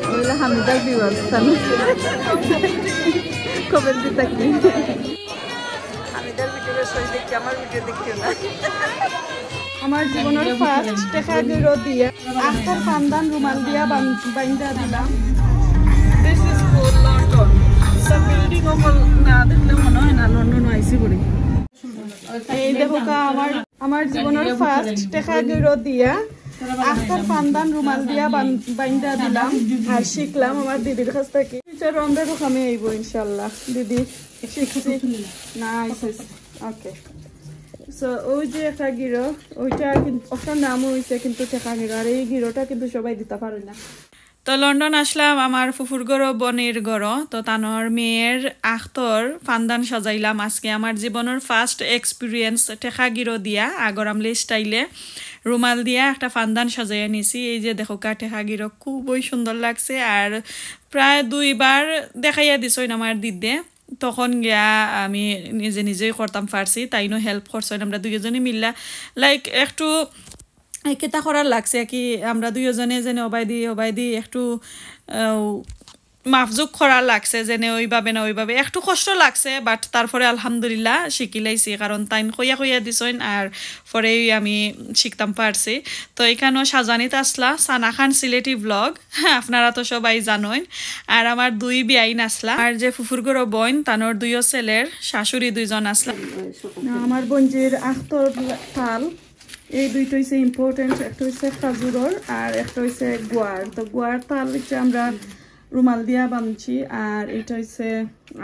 ওইলা হামিদার বিবাস্তান খবর দিতা কি হামিদার ভিডিও সই দেখি আমার ভিডিও দেখিও না আমার জীবনের ফার্স্ট টাকা গিরো দিয়ে আখতার পান্দান রুমাল দিয়া বাইন্দা দিলাম দিস ইজ ফর লন্ডন সব বিল্ডিং ওপর না দেখলে মনে হয় না লন্ডন আইসি বলি এই দেখো আমার জীবনের ফার্স্ট টাকা গিরো দিয়া আখতার পান্দান রুমাল দিয়া বাইন্দা দিলাম আর শিখলাম আমার দিদির কাছ থেকে টিচার রমজান আমি আইব ইনশাআল্লাহ দিদি শিখছি নাইস ওকে সো ওই যে একটা গিরো ওইটা কিন্তু ওটার নামও হয়েছে কিন্তু টাকা গিরো আর এই গিরোটা কিন্তু সবাই দিতে পারে না তো লন্ডন আসলাম আমার ফুফুর গড় বনের গড় তো তানোর মেয়ের আখতর পান্দান সাজাইলাম আজকে আমার জীবনের ফার্স্ট এক্সপিরিয়েন্স টেকা গিরো দিয়া আগরামলি স্টাইলে রুমাল দিয়া একটা পান্দান সাজাইয়া নিছি এই যে দেখো টেকা গিরো খুবই সুন্দর লাগছে আর প্রায় 2 বার দেখাইয়া দিছই আমার দিদে তখন গিয়া আমি নিজে নিজেই করতাম পারছি তাইনো হেল্প করছেন আমরা দুইজনে মিল্লা লাইক একটু কেতা করার লাগছে কি আমরা দুইজনে যেন ওবাই দি একটু মাফজুক করার লাগছে যেন ওইভাবে না ওইভাবে একটু কষ্ট লাগছে বাট তারপরে আলহামদুলিল্লাহ শিখিলাইছি কারণ তাইন কইয়া দিছেন আর পরেই আমি শিখতাম পারছি তো এখানেও শাজানিতে আসলা সানা খান সিলেটি ব্লগ আপনারা তো সবাই জানেন আর আমার 2 বিয়াইন আসলা আর যে ফুফুর গড় বোন তানোর 2 ছেলের শাশুড়ি 2 জন আসলা আমার বোনজির আখতর তাল এই দুইটা হইছে ইম্পর্টেন্ট একটা হইছে খাজুরর আর একটা হইছে গুয়ার তো গুয়ার তাল হচ্ছে আমরা রুমাল দিয়া বাঁধছি আর এটা হইছে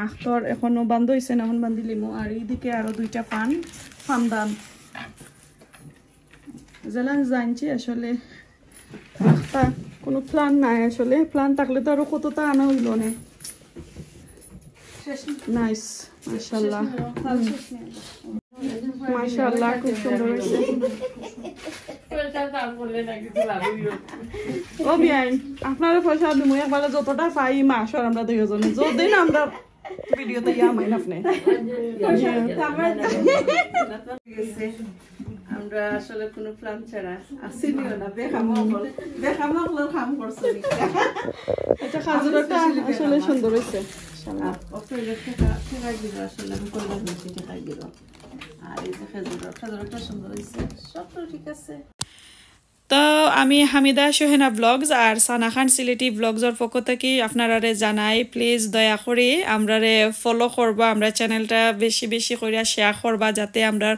আখতর এখনো বান্ধ হইছে না এখন বান্ধিলিমো আর এইদিকে আরো 2টা পান্দান জেলান জানছি আসলে আখতা কোনো প্ল্যান নাই আসলে প্ল্যান থাকলে তো আরো কতটা আনা হইল না নাইস মাশাআল্লাহ মাশাআল্লাহ খুব সুন্দর হয়েছে ও বিয়াই আপনারা পয়সা দিমু একবারে যতটা পাই মাস আর আমরা দুইজনে যতদিন আমরা ভিডিওতে ইয়ামাইন আপনি আমরা আসলে কোনো প্ল্যান ছাড়া আসিনিও না দেখামল কাম করছি এটা খাজুরটা আসলে সুন্দর হয়েছে ইনশাআল্লাহ অপরের টাকা দিব আসলে আমি কইলাম টাকা দিব আর এই যে খাজুরটা সুন্দর হয়েছে সব তো ঠিক আছে তো আমি হামিদা সোহেনা ব্লগস আর সানা খান সিলেটি ব্লগসর পক্ষ থেকে আপনারা জানাই প্লিজ দয়া করে আমরারে ফলো করবা আমরা চ্যানেলটা বেশি বেশি করে শেয়ার করবা যাতে আমরা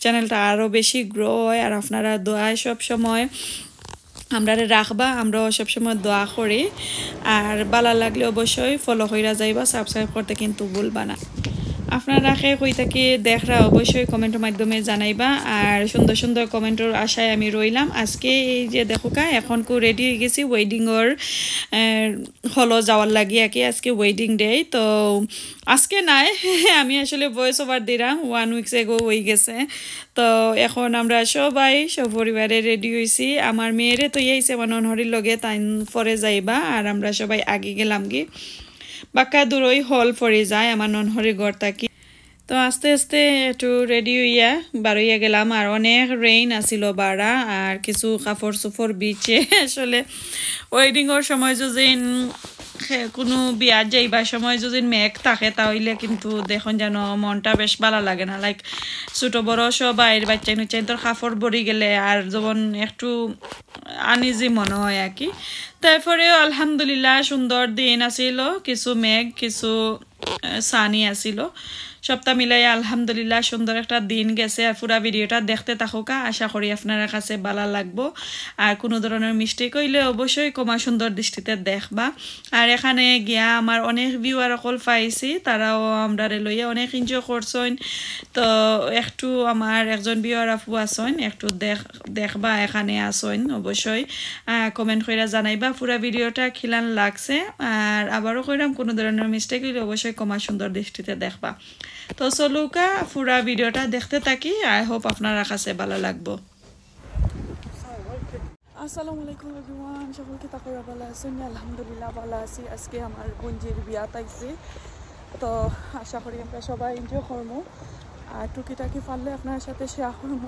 চ্যানেলটা আরো বেশি গ্রো হয় আর আপনারা দোয়ায় সব সময় আমরারে রাখবা আমরাও সবসময় দোয়া করি আর ভালো লাগলে অবশ্যই ফলো কইরা যাইবা সাবস্ক্রাইব করতে কিন্তু ভুলবা না আপনারা কে কই থেকে দেখরা অবশ্যই কমেন্টের মাধ্যমে জানাইবা আর সুন্দর সুন্দর কমেন্টের আশায় আমি রইলাম আজকে এই যে দেখোকা এখন কো রেডি হয়ে গেছি ওয়েডিং এর হলো যাওয়ার লাগি আকি আজকে ওয়েডিং ডে তো আজকে নাই আমি আসলে ভয়েস ওভার দিলাম 1 উইকস এগো হয়ে গেছে তো এখন আমরা সবাই সব পরিবারে রেডি হইছি আমার মেয়েরে তো এইছে মনহরির লগে তাইন পরে যাইবা আর আমরা সবাই আগে গেলাম কি বাক্কা দূরই হল পড়ে যায় আমার ননহরি ঘর থাকি তো আস্তে আস্তে একটু রেডি হইয়া বারইয়া গেলাম আর অনেক রেইন আসিল বাড়া আর কিছু কাপড় চোপড় বিছে আসলে ওয়েডিংয়ের সময় যদি কোনো বিয়া যাইবার সময় যদি মেঘ থাকে তাহলে কিন্তু দেখুন যেন মনটা বেশ ভালো লাগে না লাইক ছোট বড় সবাই বাচ্চা নুচ্চাই তোর কাপড় ভরি গেলে আর যখন একটু আনিজি মনে হয় আর কি তারপরেও আলহামদুলিল্লাহ সুন্দর দিন আসিল কিছু মেঘ কিছু সানি আসিল সপ্তাহ মিলাই আলহামদুলিল্লাহ সুন্দর একটা দিন গেছে আর পুরা ভিডিওটা দেখতে থাকুকা আশা করি আপনার কাছে ভালো লাগবো আর কোনো ধরনের মিস্টেক হইলে অবশ্যই কমা সুন্দর দৃষ্টিতে দেখবা আর এখানে গিয়া আমার অনেক ভিউয়ার অকল পাইছি তারাও আমরা লইয়া অনেক এনজয় করছেন তো একটু আমার একজন ভিউয়ার আপু আছেন একটু দেখবা এখানে আসেন অবশ্যই কমেন্ট কইরা জানাইবা পুরা ভিডিওটা খিলান লাগছে আর আবারও কইরাম কোনো ধরনের মিস্টেক হইলে অবশ্যই কমা সুন্দর দৃষ্টিতে দেখবা তো চলুকা পুরা ভিডিওটা দেখতে থাকি আই হোপ আপনারা কাছে ভালো লাগবো আসসালামু আলাইকুম এভরিওয়ান সকলকে তাকরা ভালো আছেন আলহামদুলিল্লাহ ভালো আছি আজকে আমার বোনজির বিয়া তাইছে তো আশা করি আমরা সবাই এনজয় করব আর টুকিটাকি পারলে আপনার সাথে শেয়ার করব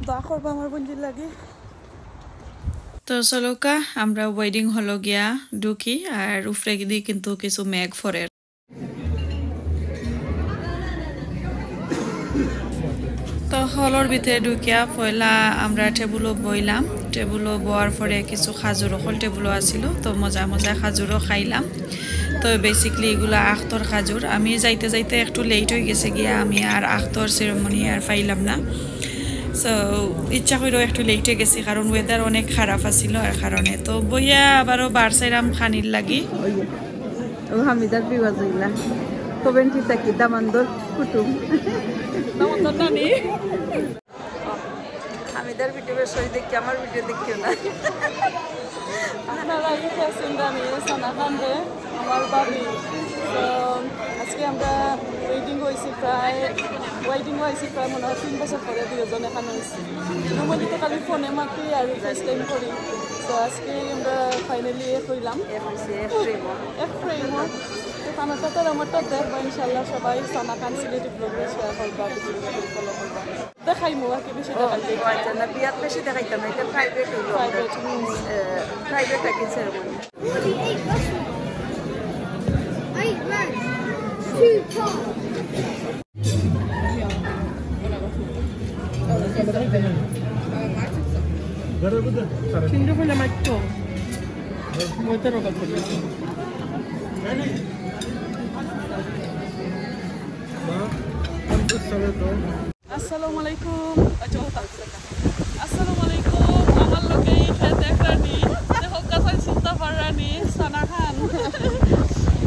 দোয়া করব আমার বোনজির লাগে তো চলোকা আমরা ওয়েডিং হলো গিয়া ঢুকি আর উপরে গিয়ে কিন্তু কিছু মেঘ ফরে তো হলর ভিতরে ঢুকিয়া পয়লা আমরা টেবুলও বইলাম টেবুলও বওয়ার পরে কিছু খাজুরও হল টেবুলও আছিল তো মজা মজা খাজুরও খাইলাম তো বেসিকলি এগুলা আখতর খাজুর আমি যাইতে যাইতে একটু লেট হয়ে গেছে গিয়া আমি আর আখতর সেরেমনি আর পাইলাম না সো ইচ্ছা করেও একটু লেট হয়ে গেছি কারণ ওয়েদার অনেক খারাপ আছিল আর কারণে তো বইয়া আবারও বারসাইরাম খানির লাগি হামিদার বিবাজ হইলা কবেন্টি থাকি দামান্দর কুটুম দামান্দর নানি হামিদার ভিডিও বেশ দেখি আমার ভিডিও দেখিও না আপনারা এই ফ্যাশন রানি সানা খানরে আমার বাবি তো আজকে আমরা ওয়েডিং হয়েছি প্রায় মনে হয় 3 বছর পরে দুজন এখানে হয়েছি নর্মালি তো খালি ফোনে মাতি আর ফার্স্ট টাইম করি তো আজকে আমরা ফাইনালি হইলাম এফ্রেমর তো খানাটা তো আমারটা দেখবো ইনশাল্লাহ সবাই সানা খান সিলেটি প্রোগ্রেস শেয়ার করবা ফলো করবা দেখাইমো আর কি বেশি দেখাইতে না বিয়াত বেশি দেখাইতাম না এটা প্রাইভেট থাকি সেরেমনি আসসালামু আলাইকুম আমার লোকেই খেতে একটা নি দেখো কাছে চিন্তা পারানি সানা খান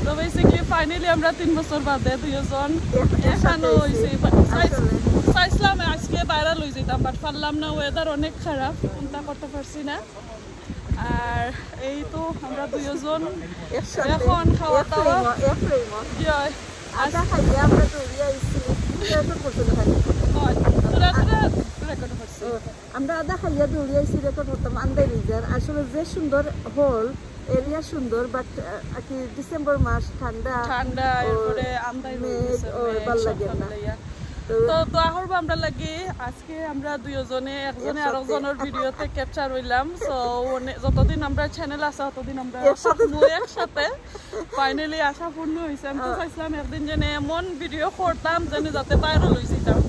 তো বেসিক্যালি ফাইনালি আমরা 3 বছর বাদে দুইজন এখানে হইছি চাইছিলাম আজকে বাইরে লই যেতাম বাট পারলাম না ওয়েদার অনেক খারাপ চিন্তা করতে পারছি না আর এই তো আমরা দুইজন এখন খাওয়া দাওয়া আদা খাইয়া আমরা দৌড়িয়ে আইছি রেকর্ড করতে দেখাই আমরা আদা খাইয়া দৌড়িয়ে আইছি রেকর্ড করতাম আন্দাই রিজার আসলে যে সুন্দর হল এরিয়া সুন্দর বাট কি ডিসেম্বর মাস ঠান্ডা এরপরে আন্দাই ভালো লাগে না তো দোয়া করবো আমরা লাগি আজকে আমরা দুইজনে একজনে আরেকজনের ভিডিওতে ক্যাপচার হইলাম সো যতদিন আমরা চ্যানেল আছে ততদিন আমরা একসাথে ফাইনালি আশা পূর্ণ হয়েছে আমি তো চাইছিলাম একদিন যেন এমন ভিডিও করতাম যেন যাতে বাইরে লই যেতাম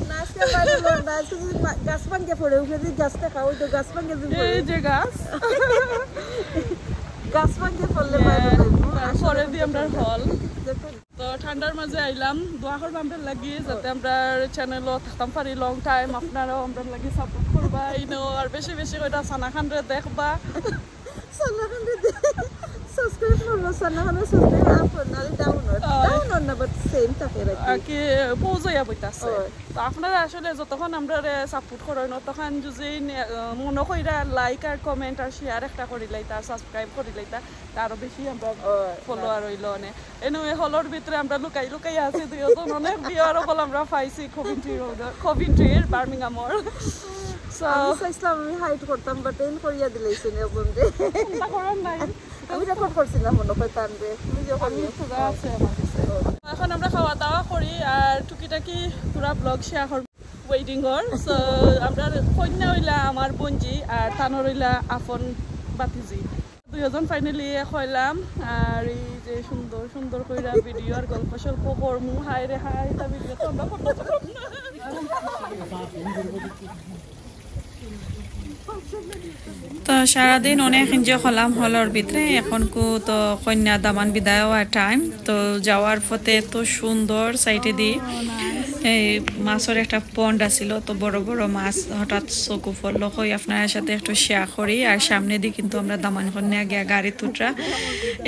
গাছ ভাঙ্গে পড়ে উঠে গাছ দেখাও তো গাছ ভাঙ্গে এই যে গাছ ভাঙ্গে পড়লে পরে দিয়ে আমরা হল তো ঠান্ডার মাঝে আইলাম দোয়া করবো আমরা লাগি যাতে আমরা চ্যানেলও থাকতাম পারি লং টাইম আপনারাও আমরা লাগি সাপোর্ট করবা ইনো আর বেশি বেশি করে সানা খানরে দেখবা সানা খানরে সাবস্ক্রাইব করবা সানা খানরে সাবস্ক্রাইব আপন নালে ডাউন না বাট সেম থাকে কি পৌঁছাইয়া বইতাছে তো আপনারা আসলে যতক্ষণ আমরা সাপোর্ট করেন তখন যদি মনে কইরা লাইক আর কমেন্ট আর শেয়ার একটা করি লাইতা সাবস্ক্রাইব করি লাইতা আরো বেশি আমরা ফলোয়ার হইল অনেক এনে হলর ভিতরে আমরা লুকাই আছি দুইজন অনেক বিয়ার হল আমরা পাইছি কভিন্ট্রির বার্মিংহামর চাইছিলাম আমি হাইট করতাম বাট এন করিয়া দিলেছি বন্ধে আমি রেকর্ড করছিলাম মনে হয় টানবে এখন আমরা খাওয়া দাওয়া করি আর টুকিটাকি পুরা ব্লগ শেয়ার করব ওয়েডিংর সো আমরা কন্যা হইলা আমার বোনজি আর তানোর হইলা আপন বাতিজি দুইজন ফাইনালি হইলাম আর এই যে সুন্দর সুন্দর কইরা ভিডিও আর গল্প স্বল্প করমু হাই রে হাই তা ভিডিও তো আমরা করতে পারব না তো সারাদিন অনেক এনজয় করলাম হলর ভিতরে এখন তো কন্যা দামান বিদায় হওয়ার টাইম তো যাওয়ার পথে এত সুন্দর সাইডে দিয়ে এই মাছের একটা পন্ড আছিল তো বড় বড় মাছ হঠাৎ চকু পড়লো হই আপনার সাথে একটু শেয়ার করি আর সামনে দিয়ে কিন্তু আমরা দামান কন্যা গিয়া গাড়ি তুটরা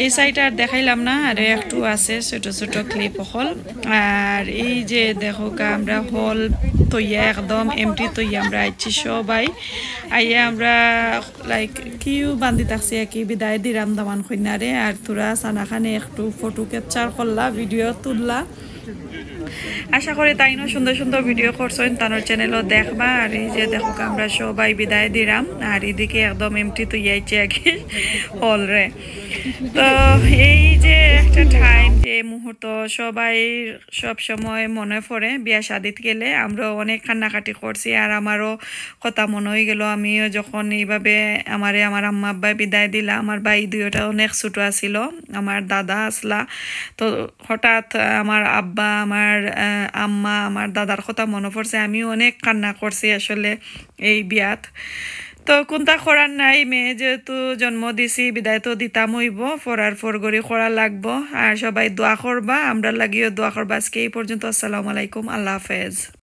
এই সাইড আর দেখাইলাম না আর একটু আছে ছোট ছোট ক্লিপ হল আর এই যে দেখো আমরা হল তৈয়া একদম এমটি তৈয়া আমরা আইছি সবাই আইয়া আমরা লাইক কিউ বান্ধি থাকছি কি বিদায় দিলাম দামান কন্যারে আর তোরা সানাখানে একটু ফটো ক্যাপচার করলা ভিডিও তুললা আশা করি তাইনো সুন্দর সুন্দর ভিডিও করছেন তানোর চ্যানেলও দেখবা আর এই যে দেখো আমরা সবাই বিদায় দিলাম আর এদিকে একদম এমটি তো ইয়াইছে আগে হল রে তো এই যে একটা টাইম যে মুহূর্ত সবাই সব সময় মনে পড়ে বিয়া শাদিত গেলে আমরা অনেক কান্নাকাটি করছি আর আমারও কথা মনে হয়ে গেল আমিও যখন এইভাবে আমার আম্মা আব্বা বিদায় দিলা আমার ভাই দুইটা অনেক ছোট আছিল আমার দাদা আসলা তো হঠাৎ আমার আব্বা আমার আম্মা আমার দাদার কথা মনে পড়ছে আমিও অনেক কান্না করছি আসলে এই বিয়াত তো কোনটা করার নাই মেয়ে যেহেতু জন্ম দিছি বিদায় তো দিতাম হইব পড়ার পর গড়ি করা লাগবো আর সবাই দোয়া করবা আমরা লাগিও দোয়া করবা আজকে এই পর্যন্ত আসসালামু আলাইকুম আল্লাহ হাফেজ।